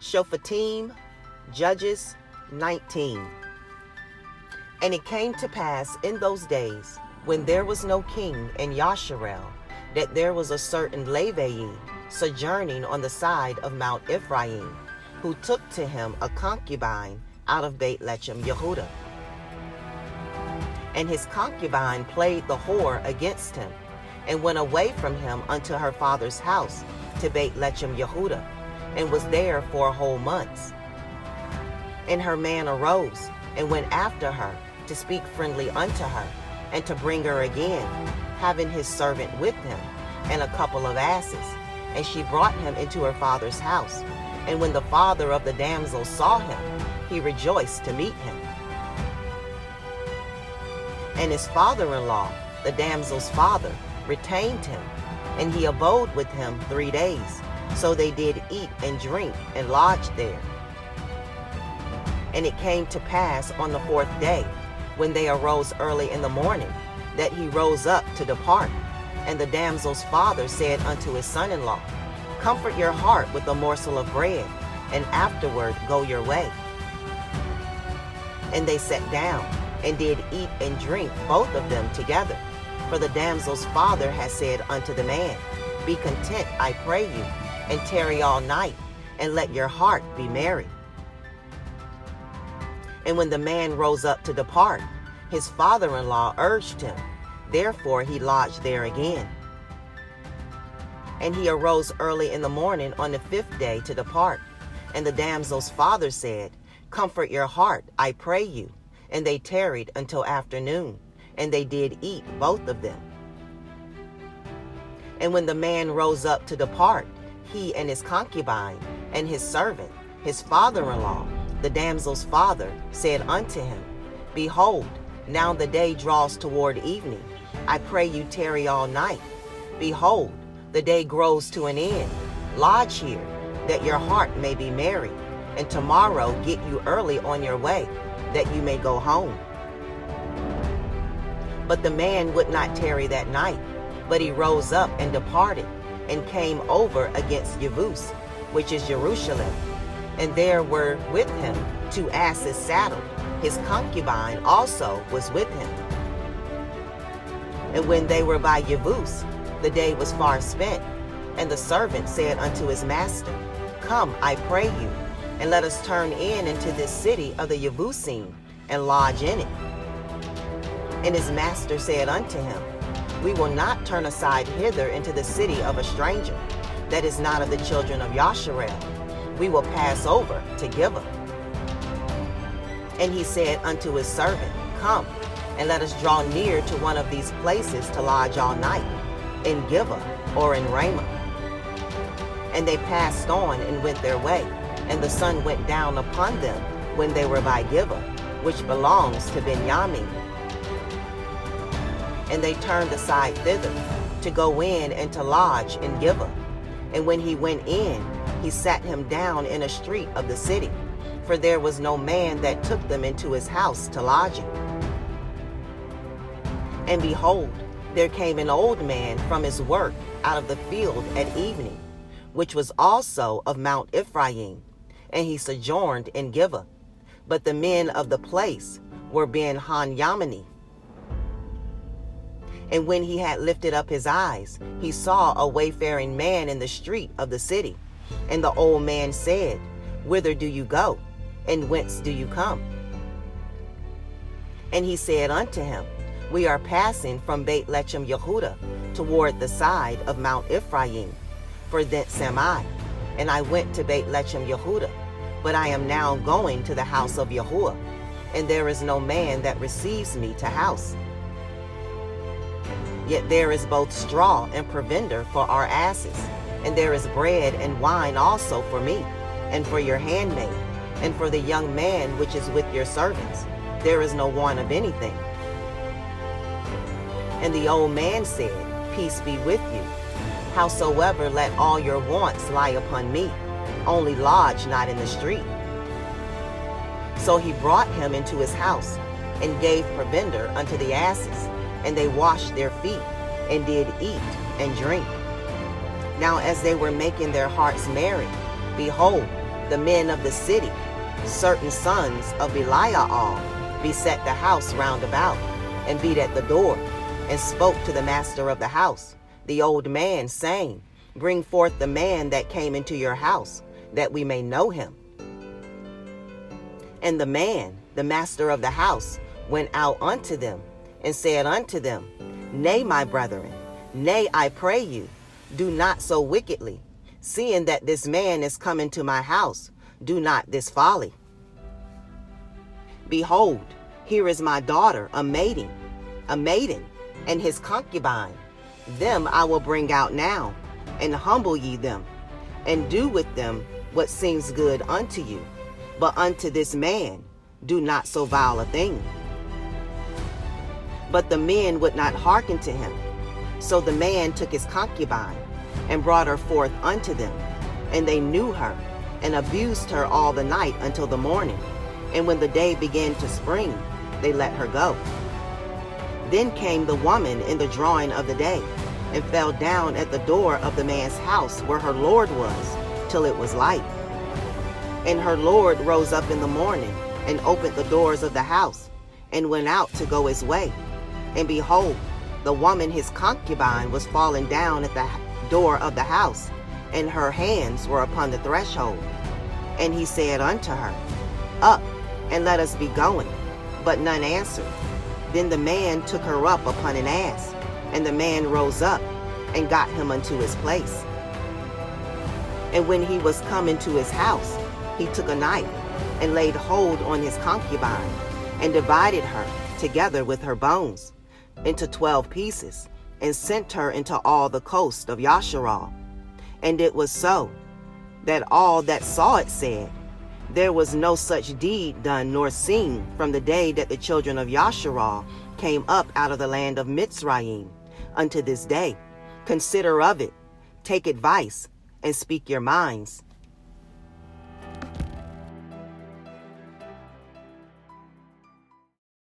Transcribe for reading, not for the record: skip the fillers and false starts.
Shofetiym, Judges 19. And it came to pass in those days, when there was no king in Yasharel, that there was a certain Levite sojourning on the side of Mount Ephraim, who took to him a concubine out of Beit-Lechem Yehudah. And his concubine played the whore against him, and went away from him unto her father's house to Beit-Lechem Yehudah, and was there 4 whole months. And her man arose, and went after her, to speak friendly unto her, and to bring her again, having his servant with him, and a couple of asses. And she brought him into her father's house. And when the father of the damsel saw him, he rejoiced to meet him. And his father-in-law, the damsel's father, retained him, and he abode with him 3 days. So they did eat and drink, and lodged there. And it came to pass on the 4th day, when they arose early in the morning, that he rose up to depart. And the damsel's father said unto his son-in-law, Comfort your heart with a morsel of bread, and afterward go your way. And they sat down, and did eat and drink both of them together. For the damsel's father had said unto the man, Be content, I pray you, and tarry all night, and let your heart be merry. And when the man rose up to depart, his father-in-law urged him. Therefore he lodged there again. And he arose early in the morning on the 5th day to depart. And the damsel's father said, Comfort your heart, I pray you. And they tarried until afternoon, and they did eat both of them. And when the man rose up to depart, he and his concubine, and his servant, his father-in-law, the damsel's father, said unto him, Behold, now the day draws toward evening. I pray you tarry all night. Behold, the day grows to an end. Lodge here, that your heart may be merry, and tomorrow get you early on your way, that you may go home. But the man would not tarry that night, but he rose up and departed, and came over against Yevus, which is Jerusalem. And there were with him 2 asses saddled. His concubine also was with him. And when they were by Yevus, the day was far spent. And the servant said unto his master, Come, I pray you, and let us turn into this city of the Yevusim, and lodge in it. And his master said unto him, We will not turn aside hither into the city of a stranger, that is not of the children of Yasharel. We will pass over to Gibeah. And he said unto his servant, Come, and let us draw near to one of these places to lodge all night, in Gibeah or in Ramah. And they passed on and went their way, and the sun went down upon them when they were by Gibeah, which belongs to Benjamin. And they turned aside thither, to go in and to lodge in Gibeah. And when he went in, he sat him down in a street of the city, for there was no man that took them into his house to lodging. And behold, there came an old man from his work out of the field at evening, which was also of Mount Ephraim, and he sojourned in Gibeah. But the men of the place were Ben-Hanyamini. And when he had lifted up his eyes, he saw a wayfaring man in the street of the city. And the old man said, Whither do you go? And whence do you come? And he said unto him, We are passing from Beit-Lechem Yehudah toward the side of Mount Ephraim, for thence am I. And I went to Beit-Lechem Yehudah, but I am now going to the house of Yahuwah, and there is no man that receives me to house. Yet there is both straw and provender for our asses, and there is bread and wine also for me, and for your handmaid, and for the young man which is with your servants. There is no want of anything. And the old man said, Peace be with you. Howsoever, let all your wants lie upon me. Only lodge not in the street. So he brought him into his house, and gave provender unto the asses, and they washed their feet, and did eat and drink. Now as they were making their hearts merry, behold, the men of the city, certain sons of Belial, beset the house round about, and beat at the door, and spoke to the master of the house, the old man, saying, Bring forth the man that came into your house, that we may know him. And the man, the master of the house, went out unto them, and said unto them, Nay, my brethren, nay, I pray you, do not so wickedly. Seeing that this man is come into my house, do not this folly. Behold, here is my daughter, a maiden, and his concubine. Them I will bring out now, and humble ye them, and do with them what seems good unto you. But unto this man do not so vile a thing. But the men would not hearken to him. So the man took his concubine, and brought her forth unto them. And they knew her, and abused her all the night until the morning. And when the day began to spring, they let her go. Then came the woman in the drawing of the day, and fell down at the door of the man's house where her lord was, till it was light. And her lord rose up in the morning, and opened the doors of the house, and went out to go his way. And behold, the woman his concubine was fallen down at the door of the house, and her hands were upon the threshold. And he said unto her, Up, and let us be going. But none answered. Then the man took her up upon an ass, and the man rose up, and got him unto his place. And when he was come into his house, he took a knife, and laid hold on his concubine, and divided her, together with her bones, into 12 pieces, and sent her into all the coast of Yasharal. And it was so, that all that saw it said, There was no such deed done nor seen from the day that the children of Yasharal came up out of the land of Mitzrayim unto this day. Consider of it, take advice, and speak your minds.